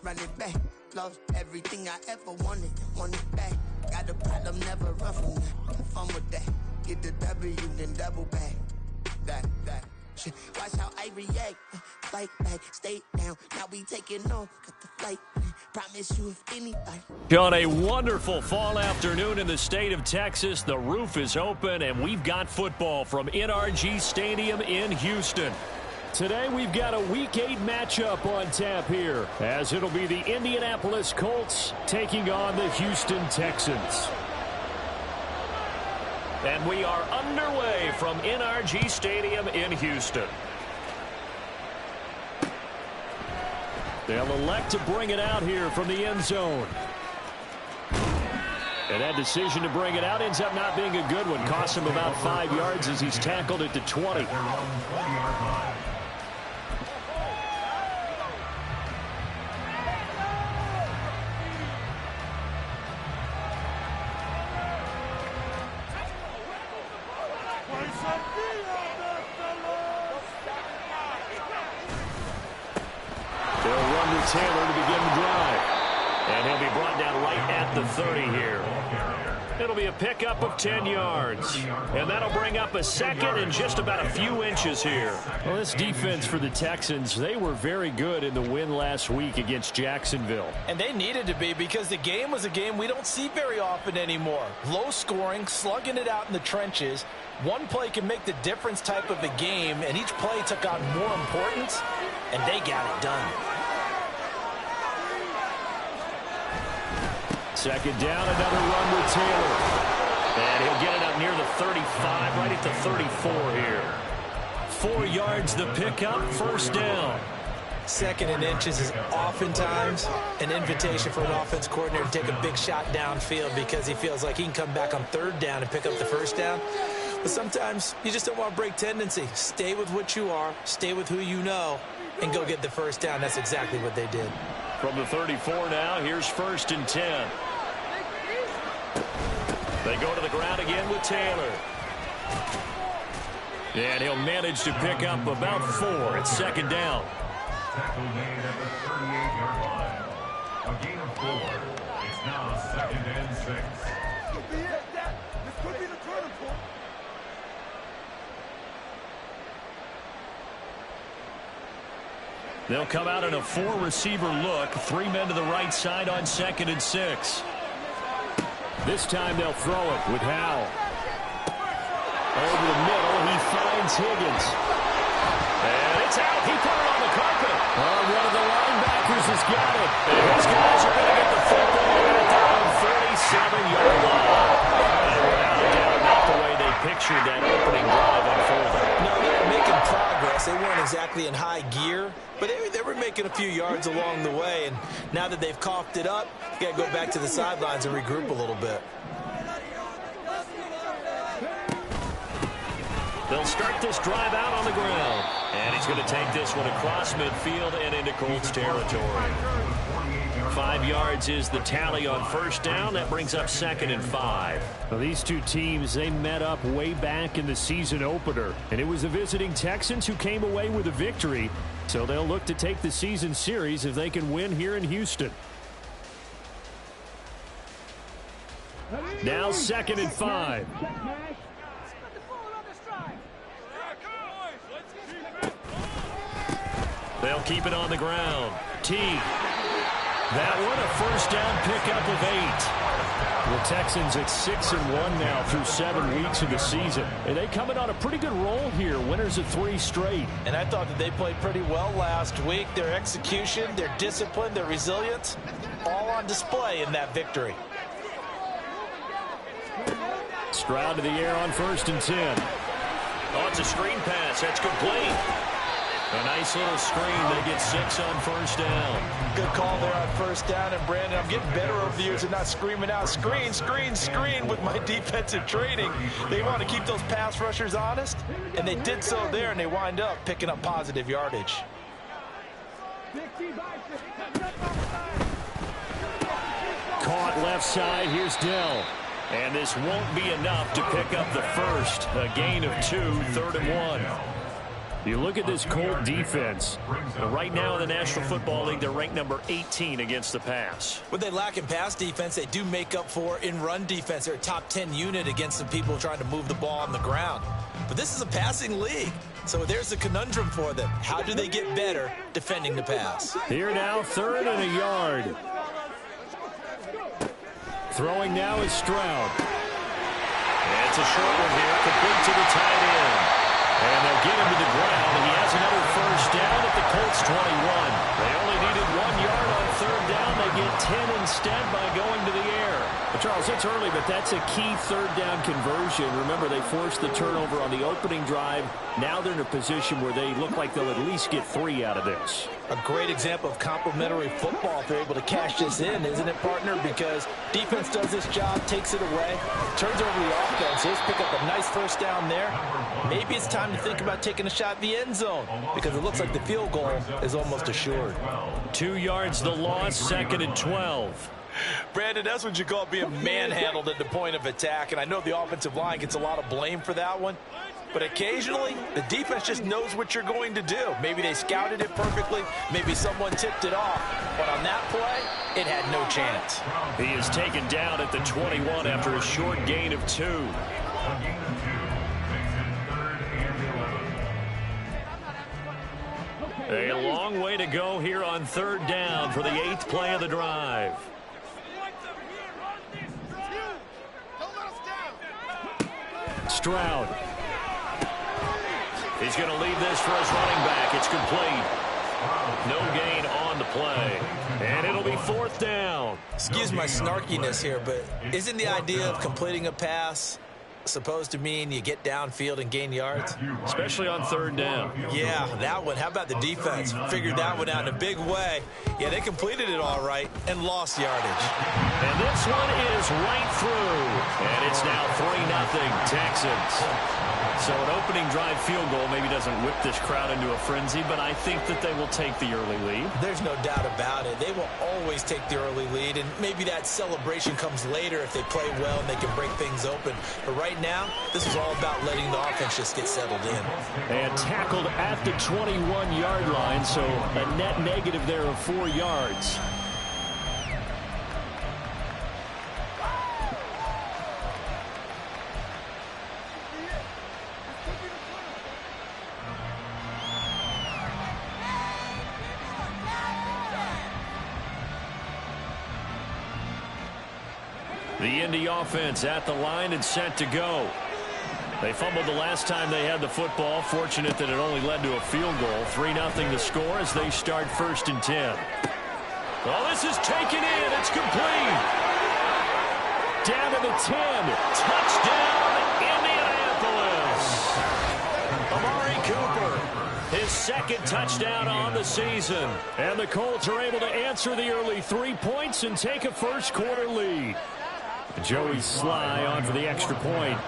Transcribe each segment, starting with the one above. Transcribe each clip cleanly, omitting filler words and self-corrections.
run it back. Lost everything I ever wanted it back. Got a problem, never run from that. Have fun with that. Get the W, then double back. That. Shit. Watch how I react. Fight back, stay down. Now we taking on. Got the flight. Promise you if anybody. On a wonderful fall afternoon in the state of Texas, the roof is open, and we've got football from NRG Stadium in Houston. Today we've got a Week 8 matchup on tap here, as it'll be the Indianapolis Colts taking on the Houston Texans. And we are underway from NRG Stadium in Houston. They'll elect to bring it out here from the end zone. And that decision to bring it out ends up not being a good one. Costs him about 5 yards as he's tackled at the 20. Taylor to begin the drive. And he'll be brought down right at the 30 here. It'll be a pickup of 10 yards. And that'll bring up a second and just about a few inches here. Well, this defense for the Texans, they were very good in the win last week against Jacksonville. And they needed to be, because the game was a game we don't see very often anymore. Low scoring, slugging it out in the trenches. One play can make the difference type of a game, and each play took on more importance, and they got it done. Second down, another run with Taylor. And he'll get it up near the 35, right at the 34 here. 4 yards the pickup, first down. Second and inches is oftentimes an invitation for an offense coordinator to take a big shot downfield because he feels like he can come back on third down and pick up the first down. But sometimes you just don't want to break tendency. Stay with what you are, stay with who you know, and go get the first down. That's exactly what they did. From the 34 now, here's 1st and 10. They go to the ground again with Taylor. And he'll manage to pick up about 4. It's second down. Tackle made at the 38-yard line. A gain of 4. It's now 2nd and 6. Could be it. This could be the turning point. They'll come out in a 4-receiver look. 3 men to the right side on 2nd and 6. This time they'll throw it with Howell. Over the middle, he finds Higgins. And it's out. He put it on the carpet. One of the linebackers has got it. And his guys are going to get the football at their own 37-yard line. And without a doubt, not the way they pictured that opening drive unfolding. No, they were making progress. They weren't exactly in high gear, but they were making a few yards along the way. And now that they've coughed it up, you got to go back to the sidelines and regroup a little bit. They'll start this drive out on the ground. And he's going to take this one across midfield and into Colts territory. 5 yards is the tally on first down. That brings up 2nd and 5. Well, these two teams, they met up way back in the season opener. And it was the visiting Texans who came away with a victory. So they'll look to take the season series if they can win here in Houston. Now 2nd and 5. They'll keep it on the ground. Teague. That one a first down pickup of 8. The Texans at 6-1 now through 7 weeks of the season. And they coming on a pretty good roll here. Winners of 3 straight. And I thought that they played pretty well last week. Their execution, their discipline, their resilience, all on display in that victory. Stroud to the air on 1st and 10. Oh, it's a screen pass. That's complete. A nice little screen. They get 6 on first down. Good call there on first down. And, Brandon, I'm getting better over the years and not screaming out, screen, screen, screen with my defensive training. They want to keep those pass rushers honest, and they did so there, and they wind up picking up positive yardage. Caught left side. Here's Dell. And this won't be enough to pick up the first. A gain of 2, 3rd and 1. You look at this Colt defense. Right now in the National Football League, they're ranked number 18 against the pass. What they lack in pass defense, they do make up for in run defense. They're a top 10 unit against some people trying to move the ball on the ground. But this is a passing league. So there's a conundrum for them. How do they get better defending the pass? Here now, 3rd and a yard. Throwing now is Stroud. It's a short one here, complete to the tight end. And they'll get him to the ground. He has another first down at the Colts 21. They only needed 1 yard on 3rd down. They get 10 instead by going to the air. Well, Charles, it's early, but that's a key 3rd down conversion. Remember, they forced the turnover on the opening drive. Now they're in a position where they look like they'll at least get 3 out of this. A great example of complementary football if they're able to cash this in, isn't it, partner? Because defense does this job, takes it away, turns over the offense. Just pick up a nice first down there. Maybe it's time to think about taking a shot at the end zone because it looks like the field goal is almost assured. 2 yards the loss, 2nd and 12. Brandon, that's what you call being manhandled at the point of attack, and I know the offensive line gets a lot of blame for that one. But occasionally, the defense just knows what you're going to do. Maybe they scouted it perfectly. Maybe someone tipped it off. But on that play, it had no chance. He is taken down at the 21 after a short gain of 2. A long way to go here on 3rd down for the 8th play of the drive. Stroud. He's going to leave this for his running back. It's complete. No gain on the play. And it'll be 4th down. Excuse my snarkiness here, but isn't the idea of completing a pass supposed to mean you get downfield and gain yards? Especially on 3rd down. Yeah, that one. How about the defense? Figured that one out in a big way. Yeah, they completed it all right and lost yardage. And this one is right through. And it's now 3-0 Texans. So an opening drive field goal maybe doesn't whip this crowd into a frenzy, but I think that they will take the early lead. There's no doubt about it. They will always take the early lead, and maybe that celebration comes later if they play well and they can break things open. But right now, this is all about letting the offense just get settled in. And tackled at the 21-yard line, so a net negative there of 4 yards. The Indy offense at the line and set to go. They fumbled the last time they had the football. Fortunate that it only led to a field goal. 3-0 the score as they start 1st and 10. Oh, this is taken in. It's complete. Down to the 10. Touchdown, Indianapolis. Amari Cooper, his 2nd touchdown on the season. And the Colts are able to answer the early 3 points and take a first quarter lead. Joey Sly on for the extra point.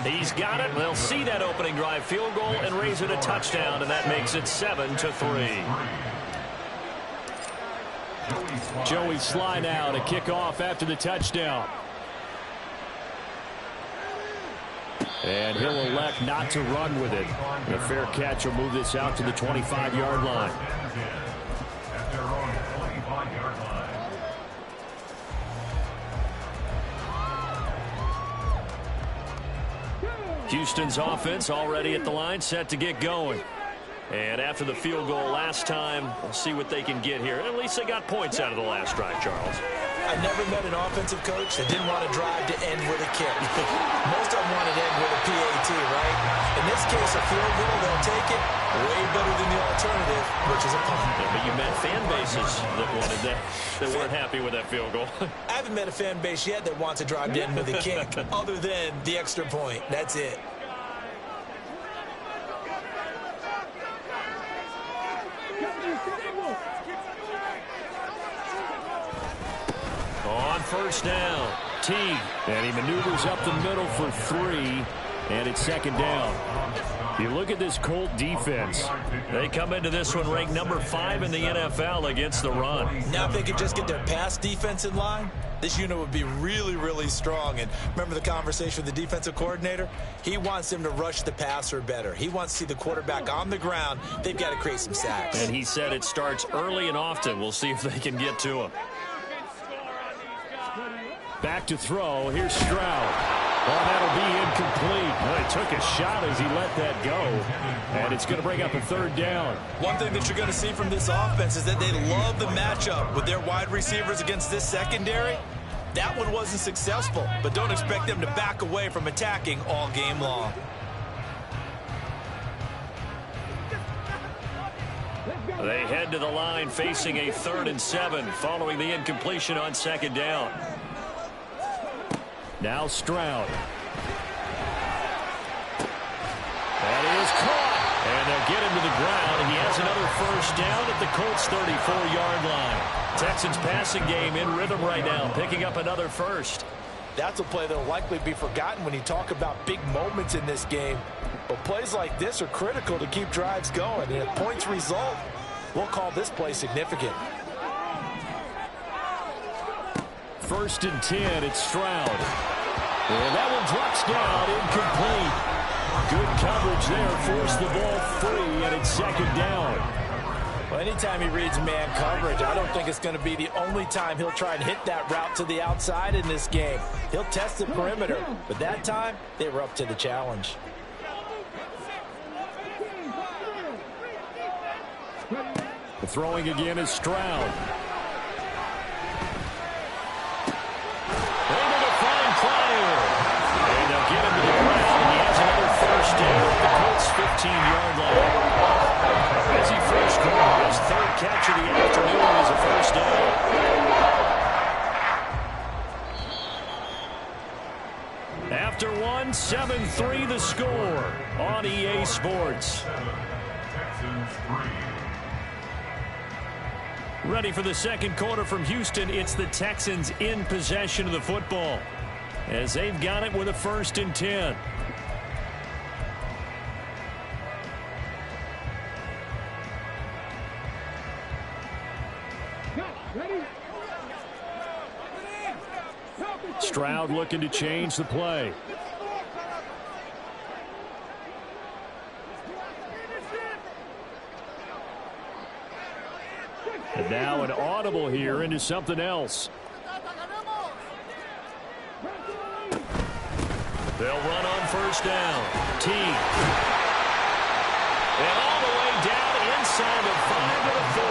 He's got it. They'll see that opening drive field goal and raise it a touchdown, and that makes it 7-3. Joey Sly now to kick off after the touchdown. And he'll elect not to run with it. A fair catch will move this out to the 25-yard line. Houston's offense already at the line, set to get going. And after the field goal last time, we'll see what they can get here. At least they got points out of the last drive, Charles. I never met an offensive coach that didn't want to drive to end with a kick. Most of them want to end with a PAT, right? In this case, a field goal, they'll take it. Way better than the alternative, which is a punt. Yeah, but you met fan bases that wanted that, that weren't happy with that field goal. I haven't met a fan base yet that wants to drive to end with a kick, other than the extra point. That's it. On 1st down, Teague, and he maneuvers up the middle for 3. And it's second down. You look at this Colt defense. They come into this one ranked number 5 in the NFL against the run. Now if they could just get their pass defense in line, this unit would be really, really strong. And remember the conversation with the defensive coordinator? He wants them to rush the passer better. He wants to see the quarterback on the ground. They've got to create some sacks. And he said it starts early and often. We'll see if they can get to him. Back to throw. Here's Stroud. Well, that'll be incomplete. Well, he took a shot as he let that go. And it's going to bring up a third down. One thing that you're going to see from this offense is that they love the matchup with their wide receivers against this secondary. That one wasn't successful, but don't expect them to back away from attacking all game long. They head to the line facing a 3rd and 7 following the incompletion on second down. Now Stroud. That is caught. And they'll get him to the ground. And he has another first down at the Colts 34-yard line. Texans passing game in rhythm right now, picking up another first. That's a play that will likely be forgotten when you talk about big moments in this game. But plays like this are critical to keep drives going. And if points result, we'll call this play significant. 1st and 10, it's Stroud. And that one drops down, incomplete. Good coverage there, forced the ball free, and it's second down. Well, anytime he reads man coverage, I don't think it's going to be the only time he'll try and hit that route to the outside in this game. He'll test the perimeter, but that time, they were up to the challenge. The throwing again is Stroud. And they'll get him to the ground, and he has another first down at the Colts 15-yard line. As he first caught his 3rd catch of the afternoon is a first down. After one, 7-3 the score on EA Sports. Ready for the second quarter from Houston. It's the Texans in possession of the football, as they've got it with a 1st and 10. Stroud looking to change the play. And now an audible here into something else. They'll run on first down. T. And all the way down inside the 5 to the 4.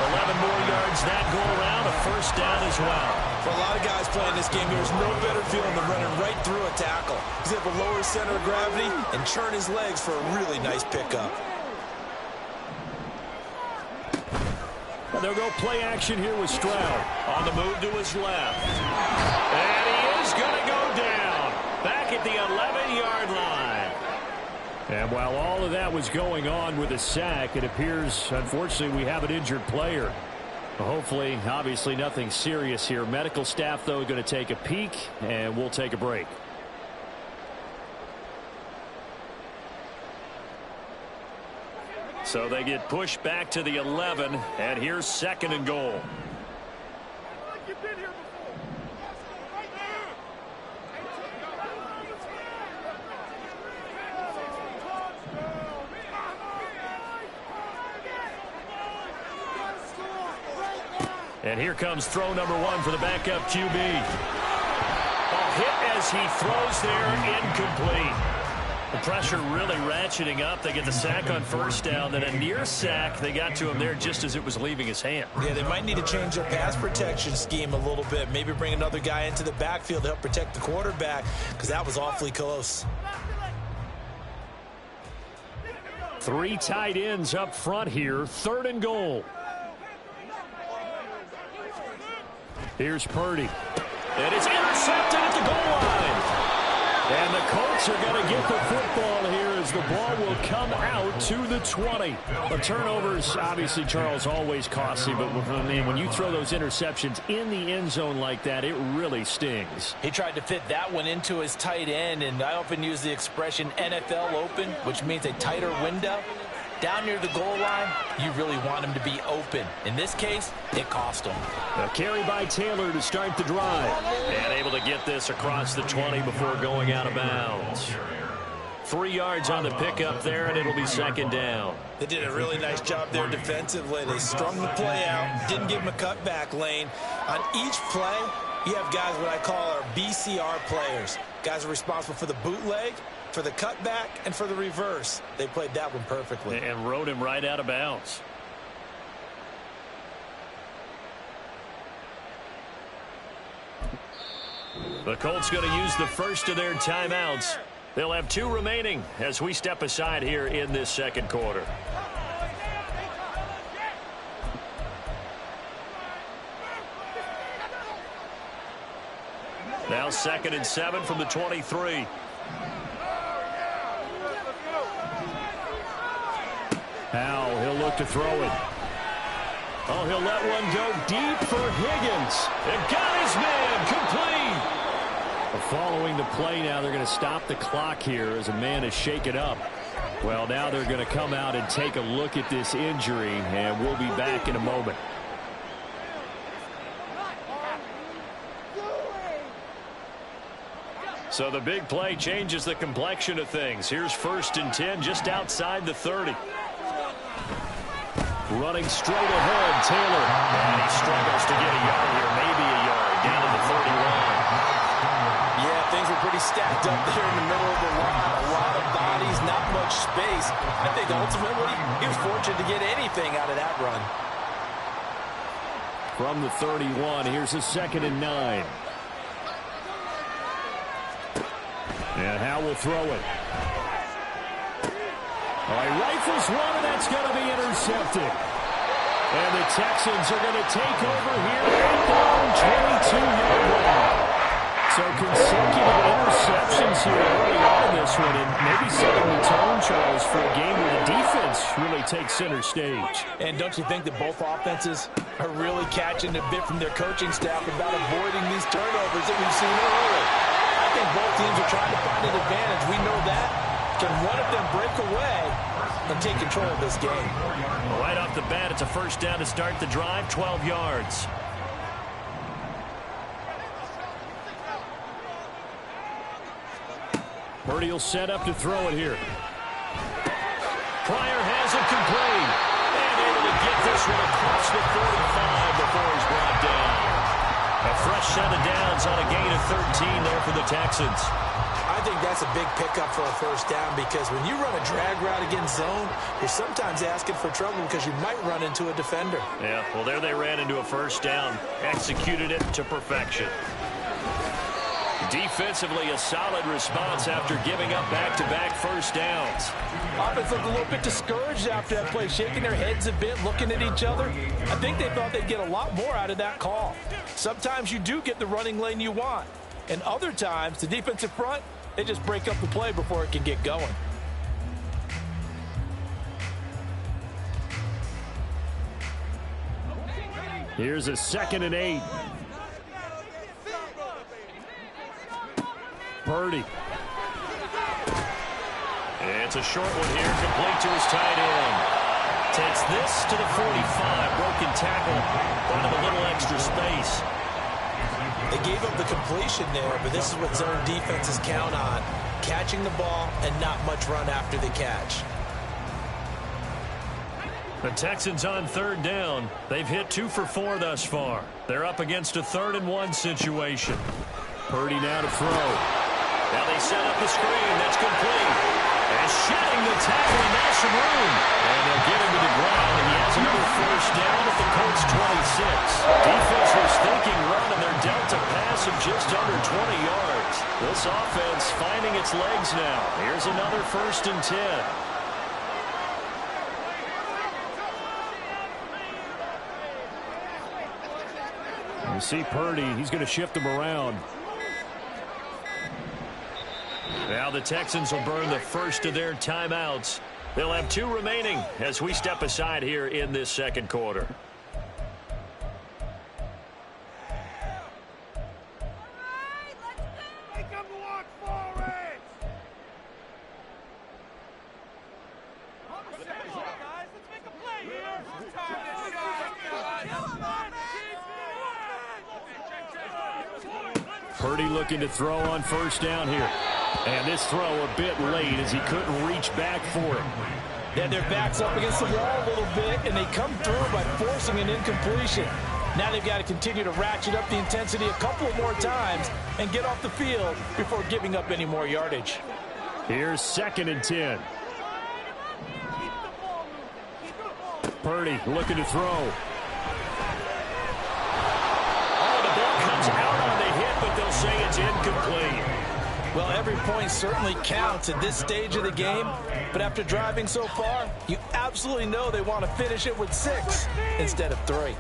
11 more yards that go around, a first down as well. For a lot of guys playing this game, there's no better feeling than running right through a tackle. He's able to lower his center of gravity and churn his legs for a really nice pickup. They'll go play action here with Stroud. On the move to his left. And he is going to go down. Back at the 11-yard line. And while all of that was going on with a sack, it appears, unfortunately, we have an injured player. Hopefully, obviously, nothing serious here. Medical staff, though, going to take a peek, and we'll take a break. So they get pushed back to the 11, and here's 2nd and goal. And here comes throw number 1 for the backup QB. A hit as he throws there, incomplete. The pressure really ratcheting up. They get the sack on first down, then a near sack. They got to him there just as it was leaving his hand. Yeah, they might need to change their pass protection scheme a little bit. Maybe bring another guy into the backfield to help protect the quarterback, because that was awfully close. 3 tight ends up front here. 3rd and goal. Here's Purdy. And it's intercepted at the goal line. And the Colts are going to get the football here as the ball will come out to the 20. The turnovers, obviously, Charles, always costly, but when you throw those interceptions in the end zone like that, it really stings. He tried to fit that one into his tight end, and I often use the expression NFL open, which means a tighter window. Down near the goal line, you really want him to be open. In this case, it cost him. A carry by Taylor to start the drive. And able to get this across the 20 before going out of bounds. 3 yards on the pickup there, and it'll be second down. They did a really nice job there defensively. They strung the play out, didn't give him a cutback lane. On each play, you have guys what I call our BCR players. Guys are responsible for the bootleg, for the cutback, and for the reverse. They played that one perfectly. And rode him right out of bounds. The Colts going to use the first of their timeouts. They'll have 2 remaining as we step aside here in this second quarter. Now 2nd and 7 from the 23. Howell, he'll look to throw it. Oh, he'll let one go deep for Higgins. And got his man complete. Following the play now, they're going to stop the clock here as a man is shaken up. Well, now they're going to come out and take a look at this injury, and we'll be back in a moment. So the big play changes the complexion of things. Here's 1st and 10 just outside the 30. Running straight ahead, Taylor. And he struggles to get a yard here, maybe a yard, down to the 31. Yeah, things were pretty stacked up there in the middle of the line. A lot of bodies, not much space. I think ultimately he was fortunate to get anything out of that run. From the 31, here's a 2nd and 9. And Howell will throw it. He rifles one, and that's going to be intercepted. And the Texans are going to take over here at their own 22-yard line. So consecutive interceptions here early on in this one, and maybe setting the tone, Charles, for a game where the defense really takes center stage. And don't you think that both offenses are really catching a bit from their coaching staff about avoiding these turnovers that we've seen early? I think both teams are trying to find an advantage. We know that. Can one of them break away and take control of this game? Right off the bat, it's a 1st down to start the drive, 12 yards. Purdy will set up to throw it here. Pryor has it complete. And able to get this one across the 45 before he's brought down. A fresh set of downs on a gain of 13 there for the Texans. I think that's a big pickup for a 1st down because when you run a drag route against zone, you're sometimes asking for trouble because you might run into a defender. Yeah, well, there they ran into a 1st down. Executed it to perfection. Defensively, a solid response after giving up back-to-back 1st downs. Offense looked a little bit discouraged after that play, shaking their heads a bit, looking at each other. I think they thought they'd get a lot more out of that call. Sometimes you do get the running lane you want, and other times, the defensive front, they just break up the play before it can get going. Here's a 2nd and 8. Purdy. It's a short one here, complete to his tight end. Takes this to the 45. Broken tackle. Wanted a little extra space. They gave up the completion there, but this is what zone defenses count on. Catching the ball and not much run after the catch. The Texans on 3rd down. They've hit 2 for 4 thus far. They're up against a 3rd and 1 situation. Purdy now to throw. Now they set up the screen. That's complete. And shedding the tackle, and that's some room. And they'll get him to the ground, and he has another 1st down at the Colts 26. Defense was thinking run, and they're dealt a pass of just under 20 yards. This offense finding its legs now. Here's another 1st and 10. You see Purdy, he's going to shift him around. Now the Texans will burn the first of their timeouts. They'll have 2 remaining as we step aside here in this second quarter. Purdy looking to throw on first down here. And this throw a bit late as he couldn't reach back for it. They had their backs up against the wall a little bit, and they come through by forcing an incompletion. Now they've got to continue to ratchet up the intensity a couple of more times and get off the field before giving up any more yardage. Here's 2nd and 10. Purdy looking to throw. Comes out on the hit, but they'll say it's incomplete. Well, every point certainly counts at this stage of the game, but after driving so far, you absolutely know they want to finish it with 6 instead of 3.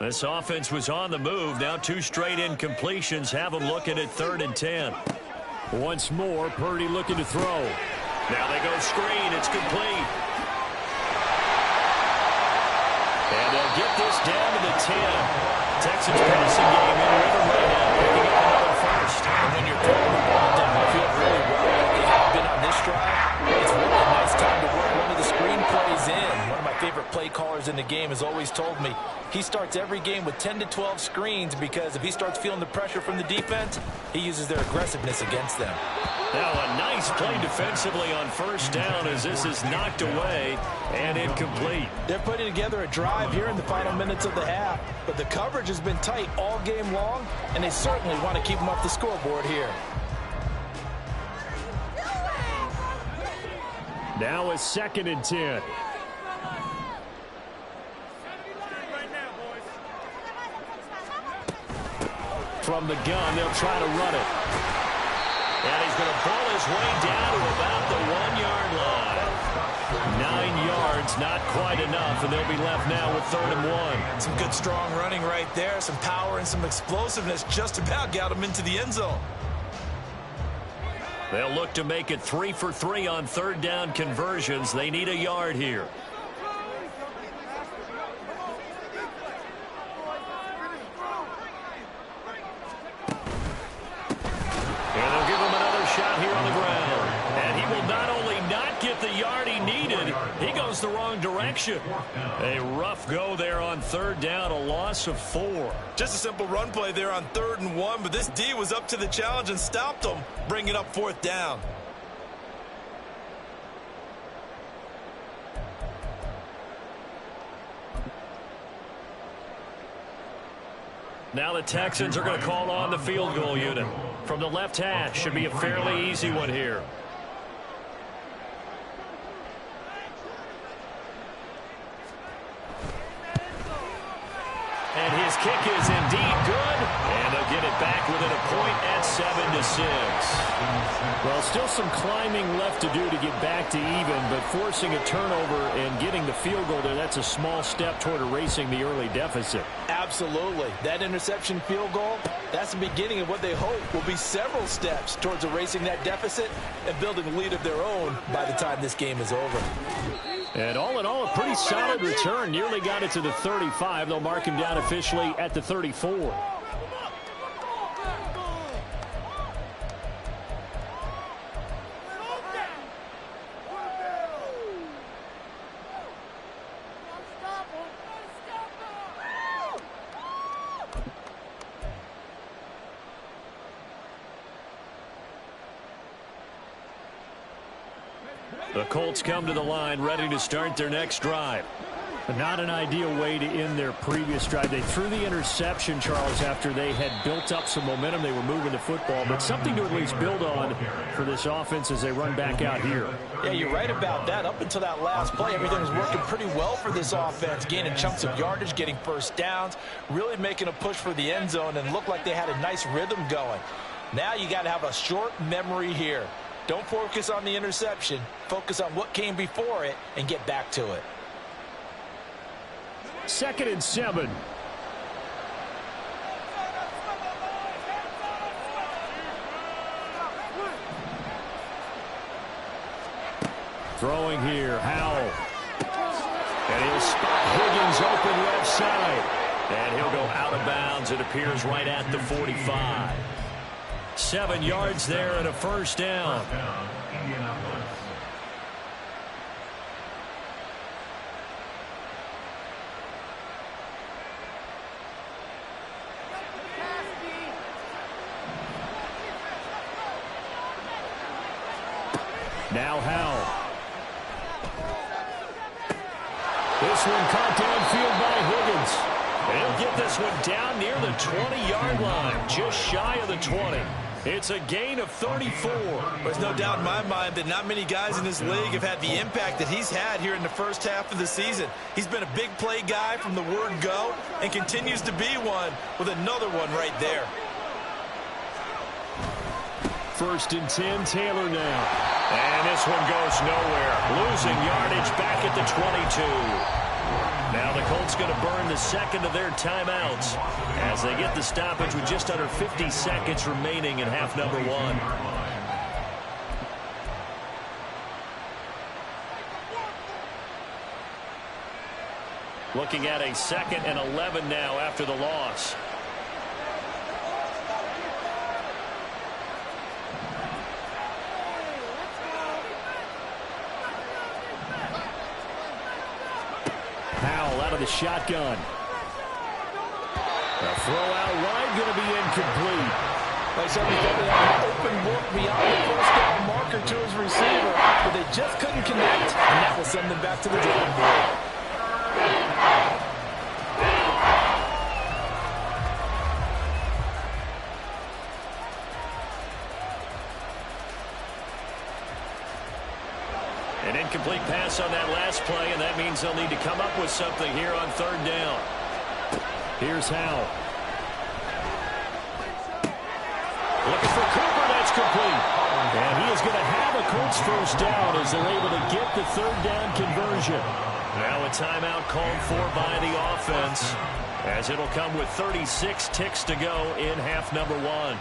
This offense was on the move. Now 2 straight incompletions have them looking at 3rd and 10. Once more, Purdy looking to throw. Now they go screen. It's complete. And they'll get this down to the 10. Texans passing game in rhythm right now, picking up another first. And when you're throwing the ball down the field really well, like they have been on this drive, it's really a nice time to work one of the screen plays in. One of my favorite play callers in the game has always told me he starts every game with 10 to 12 screens because if he starts feeling the pressure from the defense, he uses their aggressiveness against them. Now a nice play defensively on first down as this is knocked away and incomplete. They're putting together a drive here in the final minutes of the half, but the coverage has been tight all game long, and they certainly want to keep them off the scoreboard here. Now a 2nd and 10. From the gun, they'll try to run it. And he's going to pull his way down to about the 1-yard line. 9 yards, not quite enough, and they'll be left now with 3rd and 1. Some good strong running right there, some power and some explosiveness just about got him into the end zone. They'll look to make it 3 for 3 on 3rd down conversions. They need a yard here. And they'll give him another shot here on the ground. And he will not only not get the yard he needed, he goes the wrong direction. A rough go there on 3rd down, a loss of 4. Just a simple run play there on 3rd and 1, but this D was up to the challenge and stopped him, bringing up 4th down. Now the Texans are going to call on the field goal unit. From the left hash, should be a fairly easy one here. And his kick is indeed good. And they'll get it back within a point at 7-6. Well, still some climbing left to do to get back to even, but forcing a turnover and getting the field goal there, that's a small step toward erasing the early deficit. Absolutely. That interception field goal, that's the beginning of what they hope will be several steps towards erasing that deficit and building a lead of their own by the time this game is over. And all in all, a pretty solid return. Nearly got it to the 35. They'll mark him down officially at the 34. The Colts come to the line ready to start their next drive. But not an ideal way to end their previous drive. They threw the interception, Charles, after they had built up some momentum. They were moving the football, but something to at least build on for this offense as they run back out here. Yeah, you're right about that. Up until that last play, everything was working pretty well for this offense, gaining chunks of yardage, getting first downs, really making a push for the end zone, and looked like they had a nice rhythm going. Now you got to have a short memory here. Don't focus on the interception. Focus on what came before it and get back to it. 2nd and 7. Throwing here, Howell. And he'll spot Higgins open left side. And he'll go out of bounds. It appears right at the 45. 7 yards there and a first down. Now Howell. This one caught downfield by Higgins. And he'll get this one down near the 20-yard line, just shy of the 20. It's a gain of 34. There's no doubt in my mind that not many guys in this league have had the impact that he's had here in the first half of the season. He's been a big play guy from the word go and continues to be one with another one right there. 1st and 10, Taylor now. And this one goes nowhere. Losing yardage back at the 22. Now the Colts going to burn the 2nd of their timeouts as they get the stoppage with just under 50 seconds remaining in half number 1. Looking at a 2nd and 11 now after the loss. Howell out of the shotgun. A throw out wide going to be incomplete. Like somebody had an open look beyond the first down marker to his receiver, but they just couldn't connect, and that will send them back to the drawing board. An incomplete pass on that last play, and that means they'll need to come up with something here on 3rd down. Here's Howell. Looking for Cooper, that's complete. And he is going to have a Colts first down as they're able to get the 3rd down conversion. Now a timeout called for by the offense, as it'll come with 36 ticks to go in half number 1.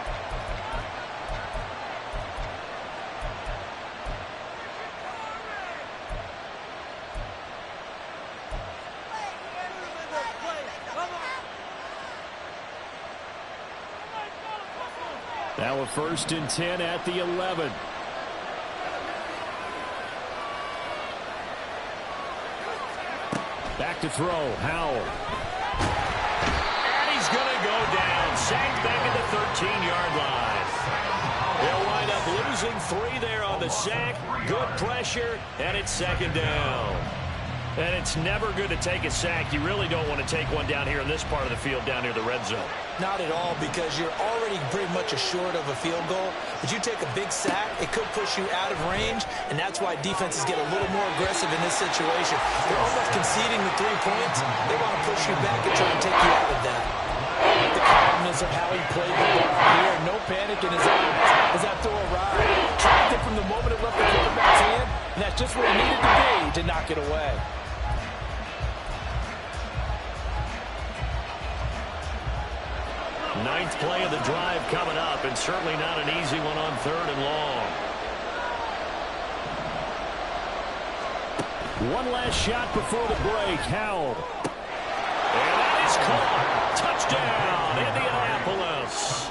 Now a 1st and 10 at the 11. Back to throw, Howell. And he's going to go down. Sacked back at the 13-yard line. They'll wind up losing 3 there on the sack. Good pressure, and it's 2nd down. And it's never good to take a sack. You really don't want to take one down here in this part of the field, down near the red zone. Not at all, because you're already pretty much assured of a field goal. But you take a big sack, it could push you out of range, and that's why defenses get a little more aggressive in this situation. They're almost conceding the 3 points. They want to push you back and try and take you out of that. The calmness of how he played the ball here, no panic in his eyes as that throw arrived. Tracked it from the moment it left the quarterback's hand, and that's just where he needed to be to knock it away. Ninth play of the drive coming up, and certainly not an easy one on 3rd and long. One last shot before the break, Howell. And that is caught. Touchdown, Indianapolis.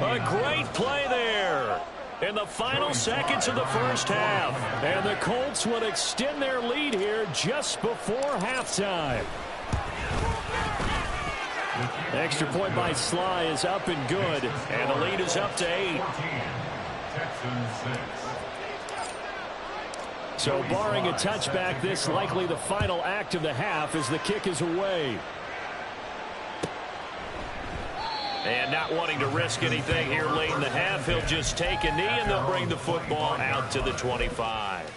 A great play there in the final seconds of the first half. And the Colts would extend their lead here just before halftime. Extra point by Sly is up and good. And the lead is up to 8. So barring a touchback, this likely the final act of the half as the kick is away. And not wanting to risk anything here late in the half, he'll just take a knee and they'll bring the football out to the 25.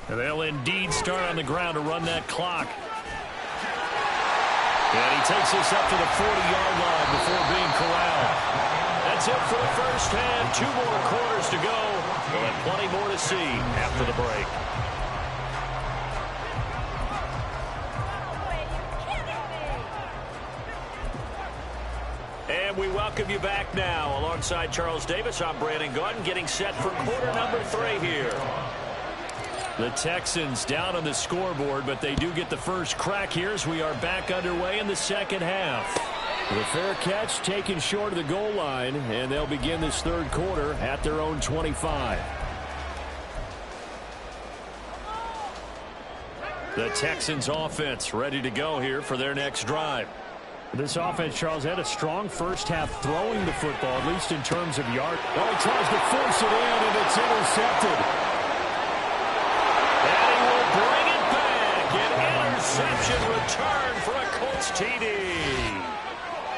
They'll indeed start on the ground to run that clock. And he takes this up to the 40-yard line before being corralled. That's it for the first half. 2 more quarters to go. We'll have plenty more to see after the break. And we welcome you back now. Alongside Charles Davis, I'm Brandon Gaudin, getting set for quarter number 3 here. The Texans down on the scoreboard, but they do get the first crack here as we are back underway in the second half. The fair catch taken short of the goal line, and they'll begin this third quarter at their own 25. The Texans offense ready to go here for their next drive. This offense, Charles, had a strong first half throwing the football, at least in terms of yard. Oh, he tries to force it in, and it's intercepted. And he will bring it back. An interception return for a Colts TD.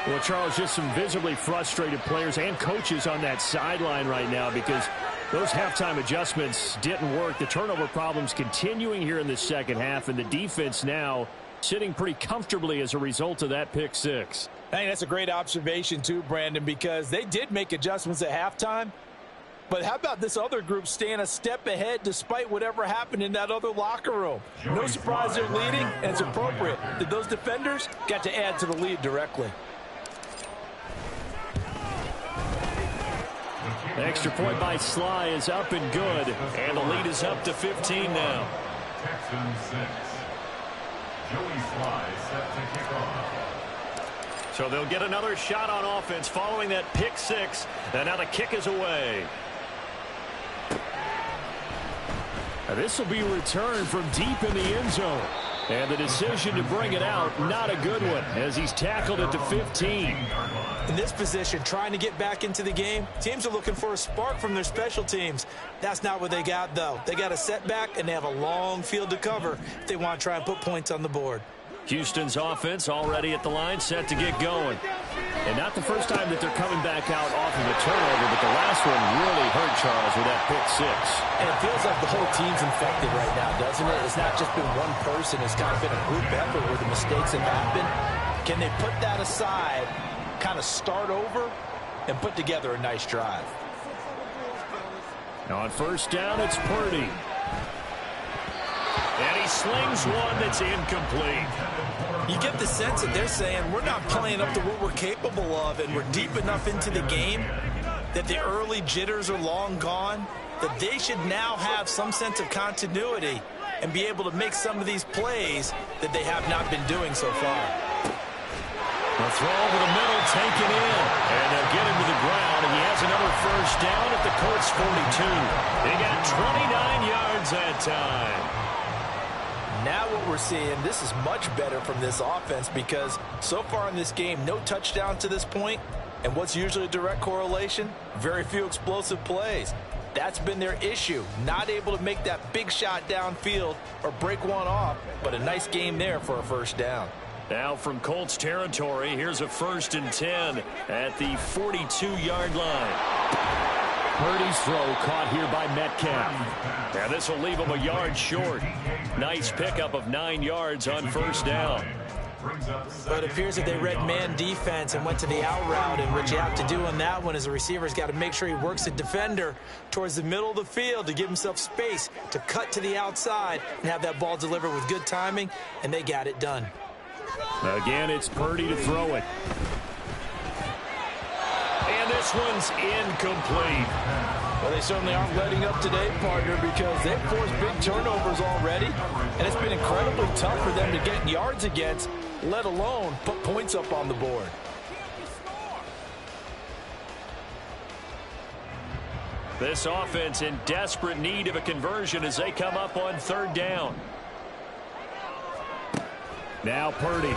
Well, Charles, just some visibly frustrated players and coaches on that sideline right now because those halftime adjustments didn't work. The turnover problems continuing here in the second half, and the defense now sitting pretty comfortably as a result of that pick six. I think that's a great observation too, Brandon, because they did make adjustments at halftime. But how about this other group staying a step ahead despite whatever happened in that other locker room? No surprise they're leading, and it's appropriate. Those defenders got to add to the lead directly. The extra point by Sly is up and good, and the lead is up to 15 now. Texans 6. Joey Sly set to kick off. So they'll get another shot on offense following that pick six, and now the kick is away. Now this will be returned from deep in the end zone. And the decision to bring it out, not a good one, as he's tackled it to 15. In this position, trying to get back into the game, teams are looking for a spark from their special teams. That's not what they got, though. They got a setback, and they have a long field to cover if they want to try and put points on the board. Houston's offense already at the line, set to get going. And not the first time that they're coming back out off of a turnover, but the last one really hurt Charles with that pick six. And it feels like the whole team's infected right now, doesn't it? It's not just been one person. It's kind of been a group effort where the mistakes have happened. Can they put that aside, kind of start over, and put together a nice drive? On first down, it's Purdy. And he slings one that's incomplete. You get the sense that they're saying we're not playing up to what we're capable of, and we're deep enough into the game that the early jitters are long gone, that they should now have some sense of continuity and be able to make some of these plays that they have not been doing so far. The throw over the middle, taken in, and they'll get him to the ground, and he has another first down at the Colts 42. They got 29 yards that time. Now what we're seeing, this is much better from this offense because so far in this game, no touchdown to this point, and what's usually a direct correlation? Very few explosive plays. That's been their issue, not able to make that big shot downfield or break one off, but a nice game there for a first down. Now from Colts territory, here's a 1st and 10 at the 42-yard line. Purdy's throw caught here by Metcalf. Now this will leave him a yard short. Nice pickup of 9 yards on first down. But it appears that they read man defense and went to the out route, and what you have to do on that one is the receiver's got to make sure he works the defender towards the middle of the field to give himself space to cut to the outside and have that ball delivered with good timing, and they got it done. Again, it's Purdy to throw it. And this one's incomplete. Well, they certainly aren't letting up today, partner, because they've forced big turnovers already, and it's been incredibly tough for them to get yards against, let alone put points up on the board. This offense in desperate need of a conversion as they come up on third down. Now Purdy.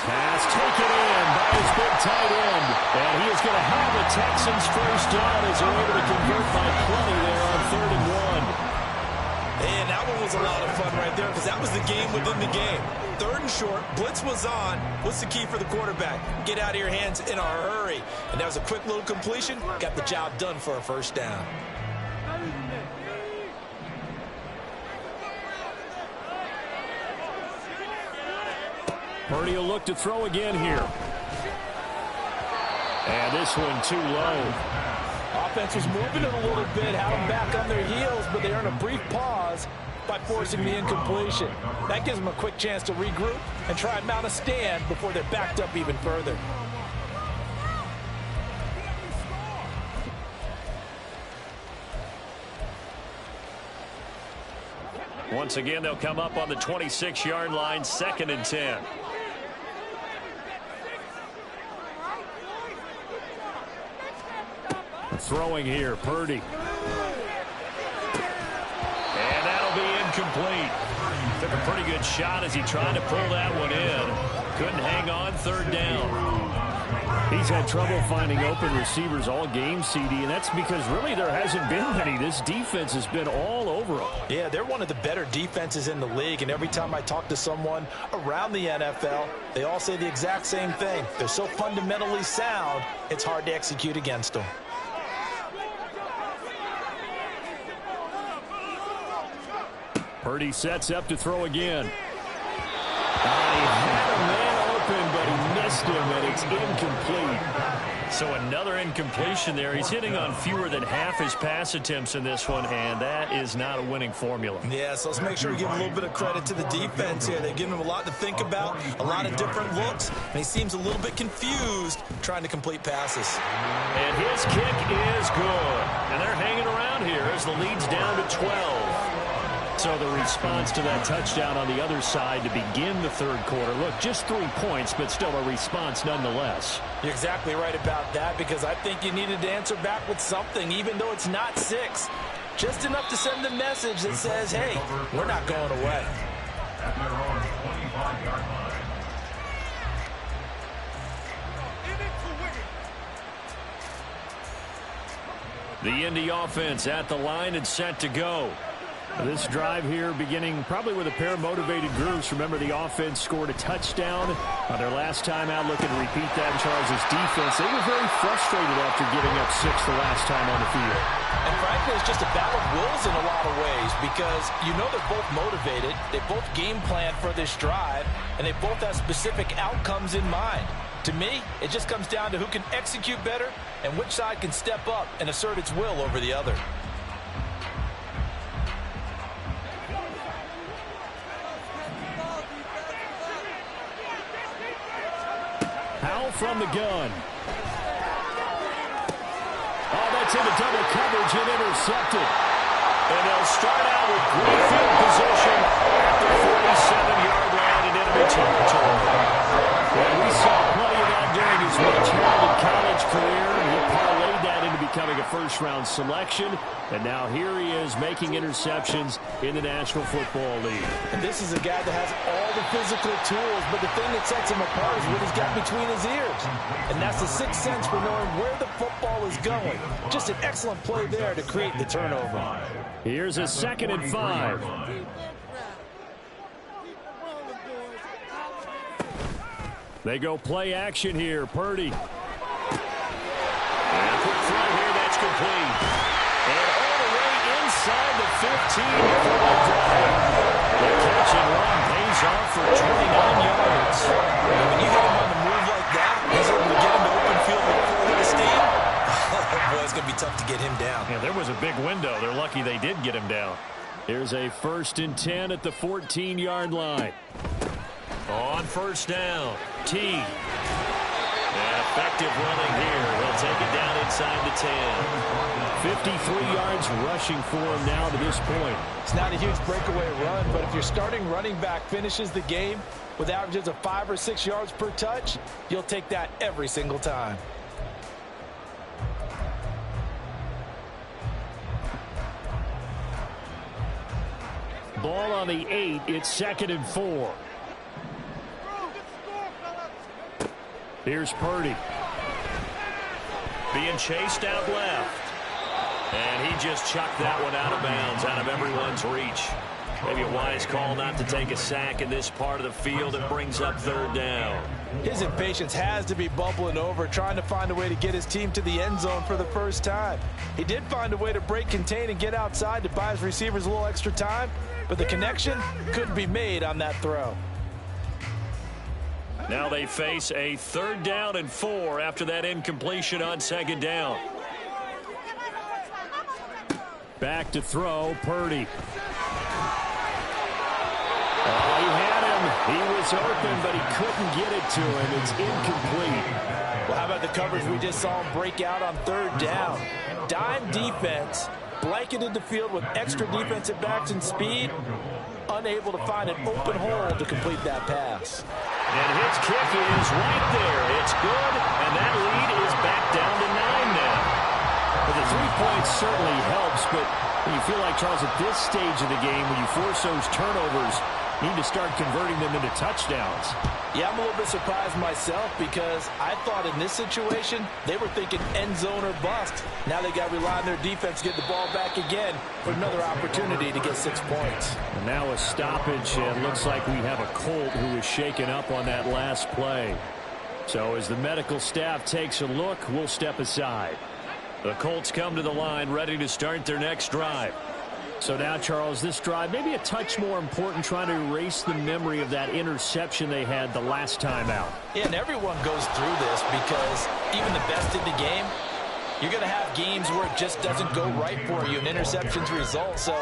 Pass taken in by his big tight end. And he is going to have the Texans first down as they're able to convert by plenty there on 3rd and 1. And that one was a lot of fun right there because that was the game within the game. 3rd and short, blitz was on. What's the key for the quarterback? Get out of your hands in a hurry. And that was a quick little completion. Got the job done for a first down. Purdy will look to throw again here. And this one too low. Offense was moving it a little bit, had them back on their heels, but they earned a brief pause by forcing the incompletion. That gives them a quick chance to regroup and try and mount a stand before they're backed up even further. Once again, they'll come up on the 26-yard line, 2nd and 10. Throwing here, Purdy. And that'll be incomplete. Took a pretty good shot as he tried to pull that one in. Couldn't hang on, 3rd down. He's had trouble finding open receivers all game, CD, and that's because really there hasn't been many. This defense has been all over them. Yeah, they're one of the better defenses in the league, and every time I talk to someone around the NFL, they all say the exact same thing. They're so fundamentally sound, it's hard to execute against them. Purdy sets up to throw again. He had a man open, but he missed him, and it's incomplete. So another incompletion there. He's hitting on fewer than half his pass attempts in this one, and that is not a winning formula. Yeah, so let's make sure we give a little bit of credit to the defense here. They've given him a lot to think about, a lot of different looks, and he seems a little bit confused trying to complete passes. And his kick is good. And they're hanging around here as the lead's down to 12. So the response to that touchdown on the other side to begin the 3rd quarter. Look, just 3 points, but still a response nonetheless. You're exactly right about that, because I think you needed to answer back with something, even though it's not 6. Just enough to send a message that says, hey, we're not going away. At their own 25-yard line. The Indy offense at the line and set to go. This drive here beginning probably with a pair of motivated groups. Remember, the offense scored a touchdown on their last time out. Looking to repeat that in Charles' defense. They were very frustrated after giving up 6 the last time on the field. And frankly, it's just a battle of wills in a lot of ways, because you know they're both motivated. They both game plan for this drive, and they both have specific outcomes in mind. To me, it just comes down to who can execute better and which side can step up and assert its will over the other. From the gun. Oh, that's into double coverage and intercepted. And they'll start out with great field position at the 47-yard line in enemy territory. And we saw plenty of that during his much-heralded college career. He parlayed that into becoming a first-round selection. And now here he is making interceptions in the National Football League. And this is a guy that has all the physical tools, but the thing that sets him apart is what he's got between his ears. And that's the sixth sense for knowing where the football is going. Just an excellent play there to create the turnover. Here's a 2nd and 5. They go play action here. Purdy. And a quick throw here. That's complete. And all the way inside the 15 for the drive. The catch and run pays off for 29 yards. And when you hit him on the move like that, he's able to get into open field with 4 head of steam. Oh, boy, it's going to be tough to get him down. Yeah, there was a big window. They're lucky they did get him down. Here's a 1st and 10 at the 14-yard line. On 1st down, T. And effective running here. They'll take it down inside the 10. 53 yards rushing for him now to this point. It's not a huge breakaway run, but if your starting running back finishes the game with averages of 5 or 6 yards per touch, you'll take that every single time. Ball on the 8. It's 2nd and 4. Here's Purdy. Being chased out left. And he just chucked that one out of bounds, out of everyone's reach. Maybe a wise call not to take a sack in this part of the field. It brings up 3rd down. His impatience has to be bubbling over, trying to find a way to get his team to the end zone for the first time. He did find a way to break contain and get outside to buy his receivers a little extra time, but the connection couldn't be made on that throw. Now they face a 3rd down and 4 after that incompletion on 2nd down. Back to throw, Purdy. Oh, he had him. He was open, but he couldn't get it to him. It's incomplete. Well, how about the coverage we just saw him break out on 3rd down? Dime defense, blanketed the field with extra defensive backs and speed, unable to find an open hole to complete that pass. And his kick is right there. It's good, and that lead is back down to 9 now. Well, the 3 points certainly helps, but you feel like, Charles, at this stage of the game, when you force those turnovers, you need to start converting them into touchdowns. Yeah, I'm a little bit surprised myself because I thought in this situation they were thinking end zone or bust. Now they got to rely on their defense to get the ball back again for another opportunity to get 6 points. And now a stoppage, and looks like we have a Colt who was shaken up on that last play. So as the medical staff takes a look, we'll step aside. The Colts come to the line ready to start their next drive. So now, Charles, this drive maybe a touch more important, trying to erase the memory of that interception they had the last time out. Yeah, and everyone goes through this because even the best in the game, you're going to have games where it just doesn't go right for you and interceptions result. So,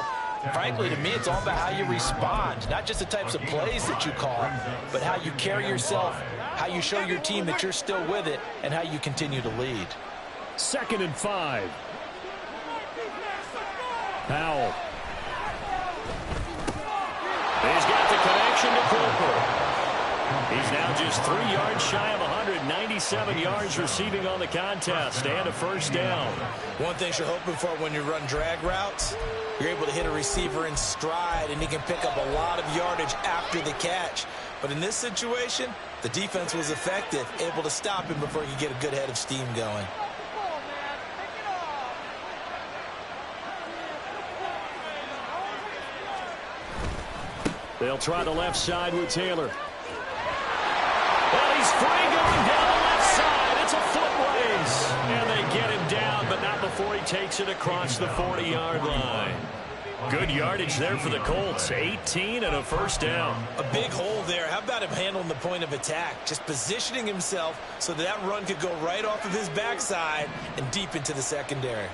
frankly, to me, it's all about how you respond, not just the types of plays that you call, but how you carry yourself, how you show your team that you're still with it, and how you continue to lead. 2nd and 5. Powell. He's got the connection to Cooper. He's now just 3 yards shy of 197 yards receiving on the contest and a 1st down. One thing you're hoping for when you run drag routes, you're able to hit a receiver in stride, and he can pick up a lot of yardage after the catch. But in this situation, the defense was effective, able to stop him before he could get a good head of steam going. They'll try the left side with Taylor. Well, he's free going down the left side. It's a foot race. And they get him down, but not before he takes it across the 40-yard line. Good yardage there for the Colts. 18 and a 1st down. A big hole there. How about him handling the point of attack? Just positioning himself so that run could go right off of his backside and deep into the secondary.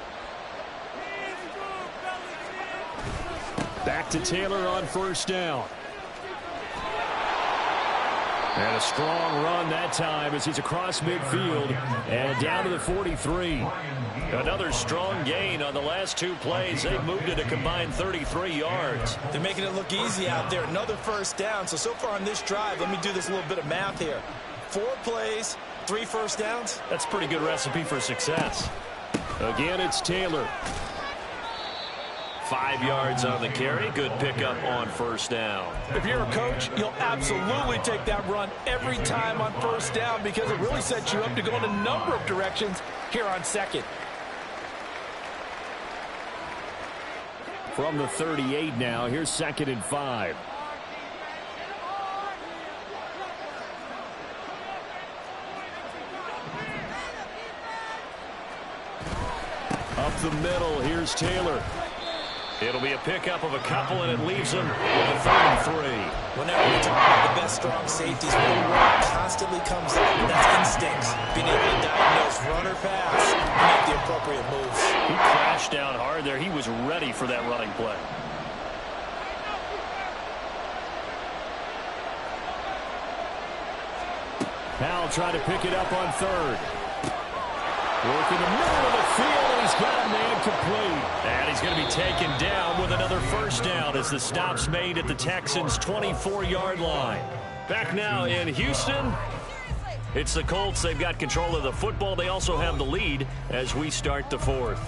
Back to Taylor on 1st down. And a strong run that time as he's across midfield and down to the 43. Another strong gain on the last 2 plays. They've moved it a combined 33 yards. They're making it look easy out there. Another 1st down. So far on this drive, let me do this little bit of math here. 4 plays, 3 1st downs. That's a pretty good recipe for success. Again, it's Taylor. 5 yards on the carry. Good pickup on 1st down. If you're a coach, you'll absolutely take that run every time on 1st down because it really sets you up to go in a number of directions here on 2nd. From the 38 now, here's 2nd and 5. Up the middle, here's Taylor. It'll be a pickup of a couple, and it leaves them with a 3rd and 3. Whenever we talk about the best strong safeties, one constantly comes up, and that's instincts. Being able to diagnose run or pass and make the appropriate moves. He crashed down hard there. He was ready for that running play. Powell trying to pick it up on 3rd. Work in the middle of the field, and he's got a man complete. And he's going to be taken down with another 1st down as the stop's made at the Texans' 24-yard line. Back now in Houston, it's the Colts. They've got control of the football. They also have the lead as we start the 4th.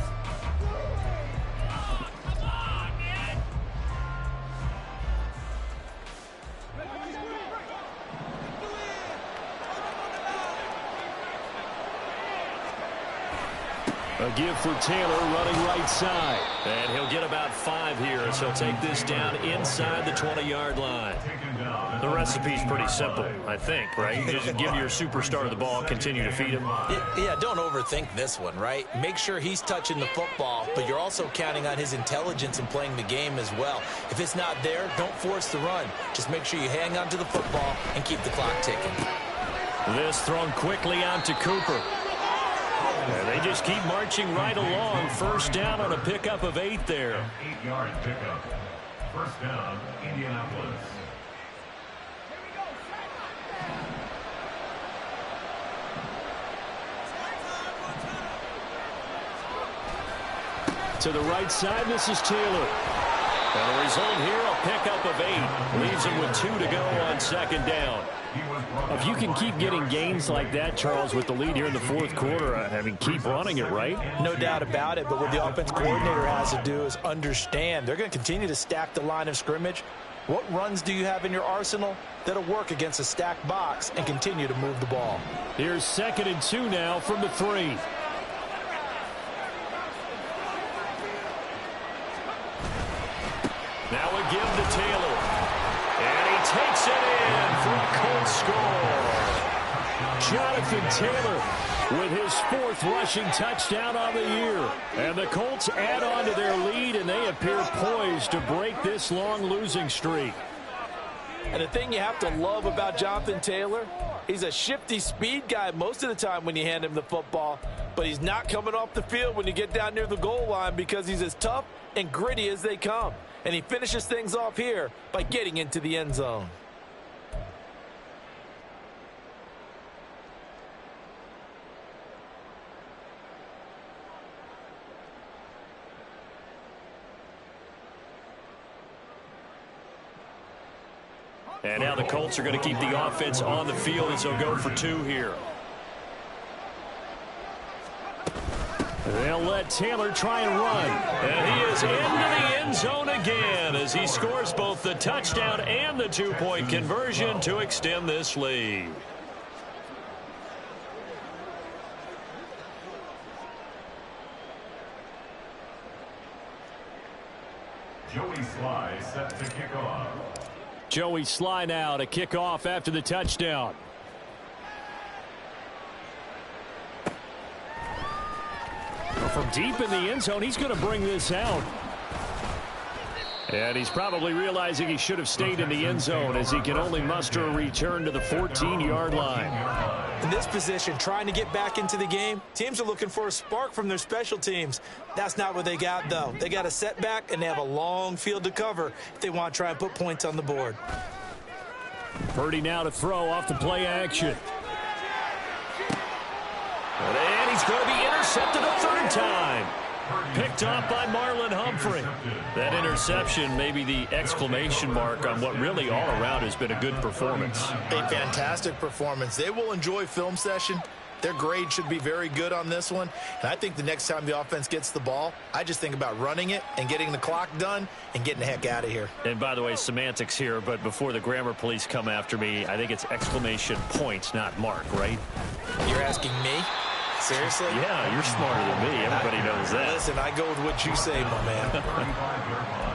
A give for Taylor running right side. And he'll get about 5 here as he'll take this down inside the 20-yard line. The recipe's pretty simple, I think, right? Just give your superstar the ball, continue to feed him. Yeah, don't overthink this one, right? Make sure he's touching the football, but you're also counting on his intelligence in playing the game as well. If it's not there, don't force the run. Just make sure you hang on to the football and keep the clock ticking. This thrown quickly out to Cooper. And they just keep marching right along. First down on a pickup of 8 there. 8-yard pickup. First down, Indianapolis. To the right side, this is Taylor. And the result here, a pickup of 8. Leaves him with 2 to go on second down. If you can keep getting gains like that, Charles, with the lead here in the fourth quarter, I mean, keep running it, right? No doubt about it, but what the offense coordinator has to do is understand. They're going to continue to stack the line of scrimmage. What runs do you have in your arsenal that'll work against a stacked box and continue to move the ball? Here's 2nd and 2 now from the 3. Now a give to Taylor. And he takes it in for a Colts score. Jonathan Taylor with his 4th rushing touchdown on the year. And the Colts add on to their lead, and they appear poised to break this long losing streak. And the thing you have to love about Jonathan Taylor, he's a shifty speed guy most of the time when you hand him the football, but he's not coming off the field when you get down near the goal line because he's as tough and gritty as they come. And he finishes things off here by getting into the end zone. And now the Colts are going to keep the offense on the field as they'll go for 2 here. They'll let Taylor try and run. And he is into the end zone again as he scores both the touchdown and the 2-point conversion to extend this lead. Joey Sly set to kick off. Joey Sly now to kick off after the touchdown. From deep in the end zone, he's going to bring this out. And he's probably realizing he should have stayed in the end zone as he can only muster a return to the 14-yard line. In this position, trying to get back into the game, teams are looking for a spark from their special teams. That's not what they got, though. They got a setback, and they have a long field to cover if they want to try and put points on the board. Purdy now to throw off the play action. And he's going to be intercepted a 3rd time. Picked off by Marlon Humphrey. That interception may be the exclamation mark on what really all around has been a good performance. A fantastic performance. They will enjoy film session. Their grade should be very good on this one. And I think the next time the offense gets the ball, I just think about running it and getting the clock done and getting the heck out of here. And by the way, semantics here, but before the grammar police come after me, I think it's exclamation points, not mark, right? You're asking me? Seriously? Yeah, you're smarter than me. Everybody knows that. Listen, I go with what you say, my man.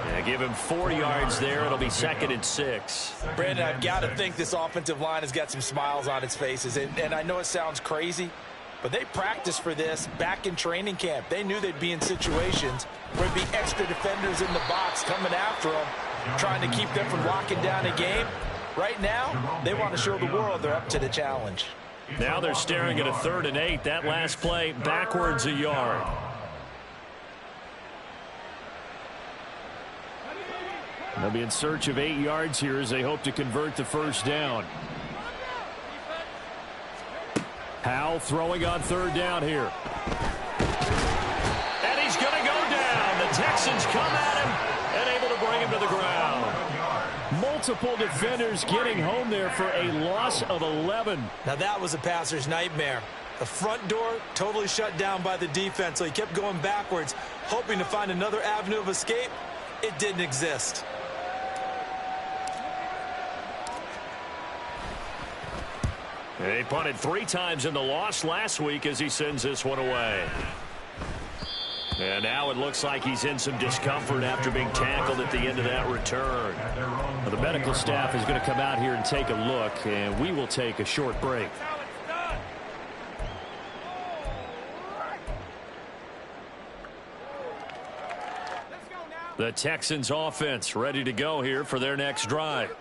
Yeah, give him 4 yards there. It'll be 2nd and 6. Brandon, I've got to think this offensive line has got some smiles on its faces. And I know it sounds crazy, but they practiced for this back in training camp. They knew they'd be in situations where there'd be extra defenders in the box coming after them, trying to keep them from locking down a game. Right now, they want to show the world they're up to the challenge. Now they're staring at a 3rd and 8. That last play backwards a yard. They'll be in search of 8 yards here as they hope to convert the first down. Howell throwing on 3rd down here. And he's going to go down. The Texans come at him and able to bring him to the ground. Multiple defenders getting home there for a loss of 11. Now that was a passer's nightmare. The front door totally shut down by the defense, so he kept going backwards, hoping to find another avenue of escape. It didn't exist. He punted 3 times in the loss last week as he sends this one away. And now it looks like he's in some discomfort after being tackled at the end of that return. Well, the medical staff is going to come out here and take a look, and we will take a short break. The Texans offense ready to go here for their next drive.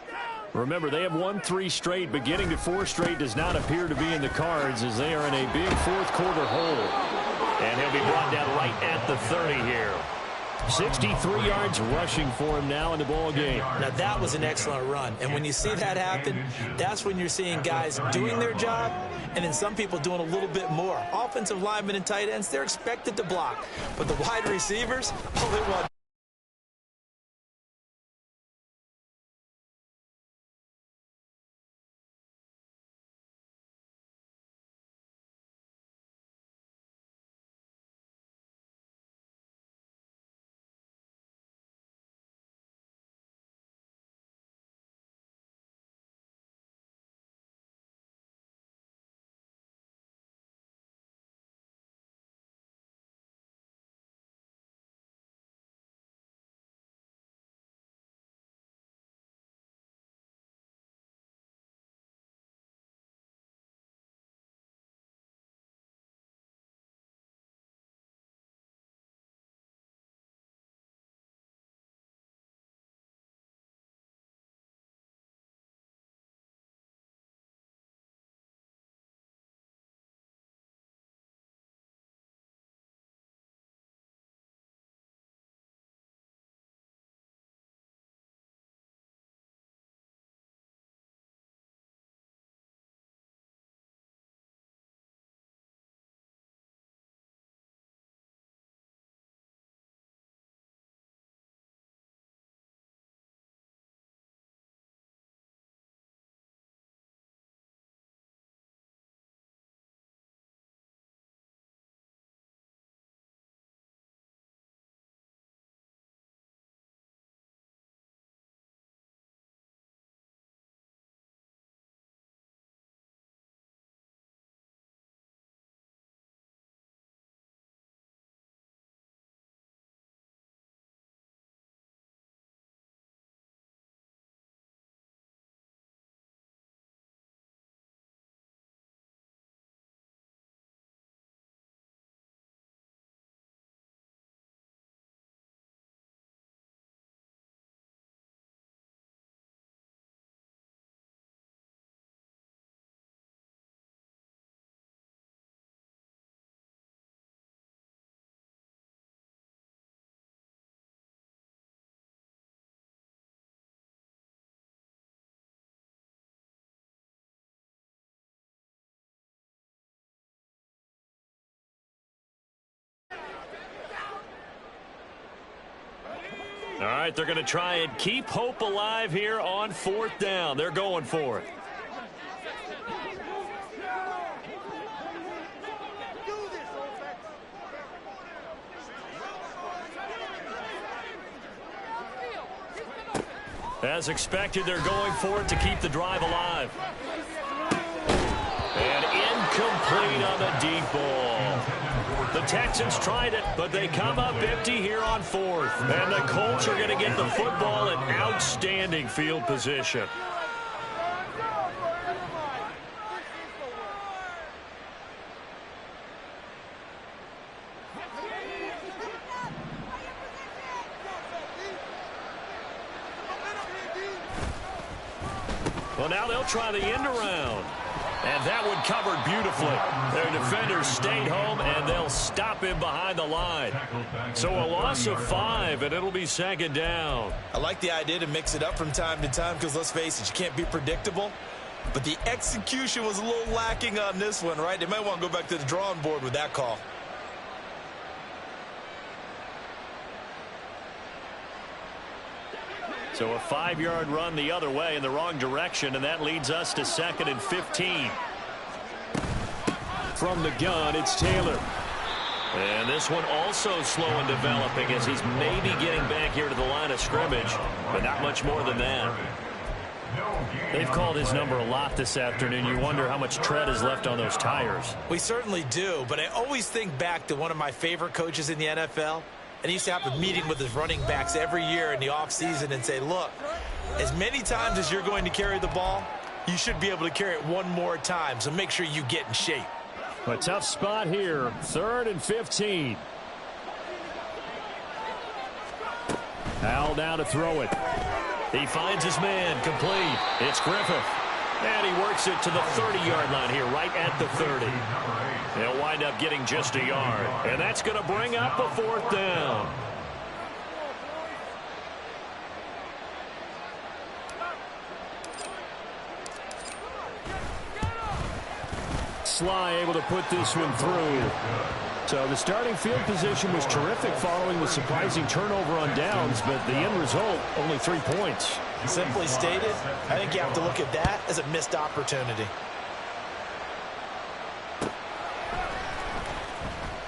Remember, they have won 3 straight, but getting to 4 straight does not appear to be in the cards as they are in a big fourth-quarter hole. And he'll be brought down right at the 30 here. 63 yards rushing for him now in the ball game. Now, that was an excellent run. And when you see that happen, that's when you're seeing guys doing their job and then some people doing a little bit more. Offensive linemen and tight ends, they're expected to block. But the wide receivers, all they want. All right, they're going to try and keep hope alive here on 4th down. They're going for it. As expected, they're going for it to keep the drive alive. And incomplete on the deep ball. The Texans tried it, but they come up empty here on 4th. And the Colts are going to get the football in outstanding field position. Well, now they'll try the end around. And that one covered beautifully. Their defenders stayed home, and they'll stop him behind the line. So a loss of 5, and it'll be 2nd down. I like the idea to mix it up from time to time because, let's face it, you can't be predictable. But the execution was a little lacking on this one, right? They might want to go back to the drawing board with that call. So a 5-yard run the other way in the wrong direction, and that leads us to 2nd and 15. From the gun, it's Taylor. And this one also slow in developing as he's maybe getting back here to the line of scrimmage, but not much more than that. They've called his number a lot this afternoon. You wonder how much tread is left on those tires. We certainly do, but I always think back to one of my favorite coaches in the NFL, and he used to have a meeting with his running backs every year in the offseason and say, look, as many times as you're going to carry the ball, you should be able to carry it one more time, so make sure you get in shape. A tough spot here, 3rd and 15. Howell now to throw it. He finds his man, complete. It's Griffith. And he works it to the 30-yard line here, right at the 30. He'll wind up getting just a yard. And that's going to bring up a 4th down. Sly able to put this one through. So the starting field position was terrific following the surprising turnover on downs, but the end result, only 3 points. Simply stated, I think you have to look at that as a missed opportunity.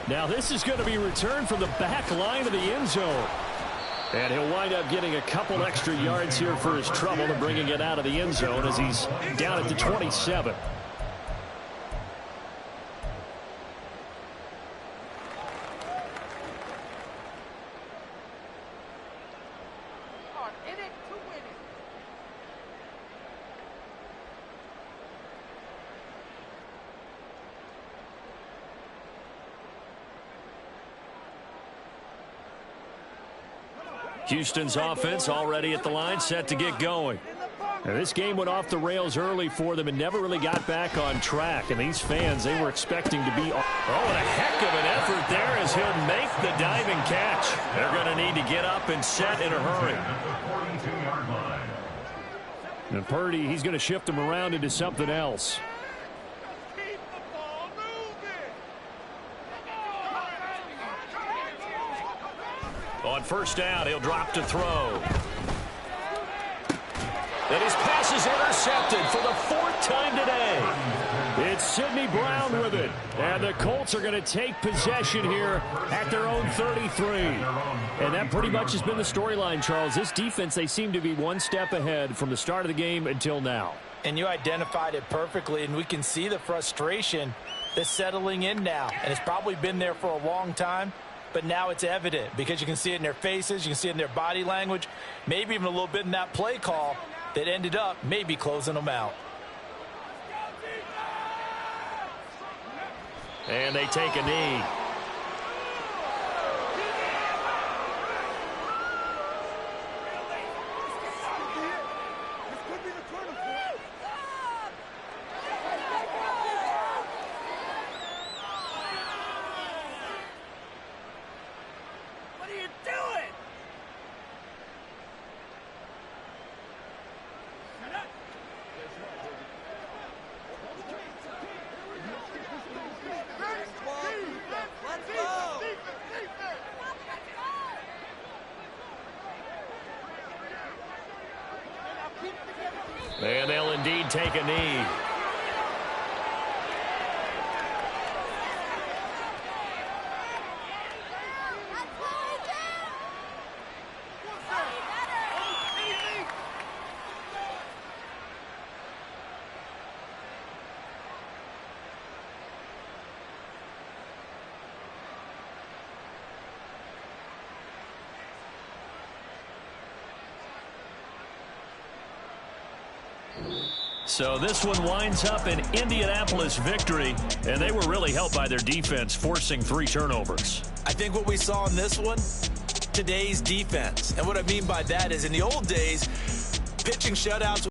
Now this is going to be returned from the back line of the end zone. And he'll wind up getting a couple extra yards here for his trouble and bringing it out of the end zone as he's down at the 27. Houston's offense already at the line, set to get going. Now, this game went off the rails early for them and never really got back on track. And these fans, they were expecting to be... Oh, and a heck of an effort there as he'll make the diving catch. They're going to need to get up and set in a hurry. And Purdy, he's going to shift them around into something else. On 1st down, he'll drop to throw. And his pass is intercepted for the 4th time today. It's Sidney Brown with it. And the Colts are going to take possession here at their own 33. And that pretty much has been the storyline, Charles. This defense, they seem to be one step ahead from the start of the game until now. And you identified it perfectly, and we can see the frustration that's settling in now. And it's probably been there for a long time. But now it's evident because you can see it in their faces, you can see it in their body language, maybe even a little bit in that play call that ended up maybe closing them out. And they take a knee. And they'll indeed take a knee. So this one winds up an Indianapolis victory, and they were really helped by their defense, forcing 3 turnovers. I think what we saw in this one, today's defense. And what I mean by that is in the old days, pitching shutouts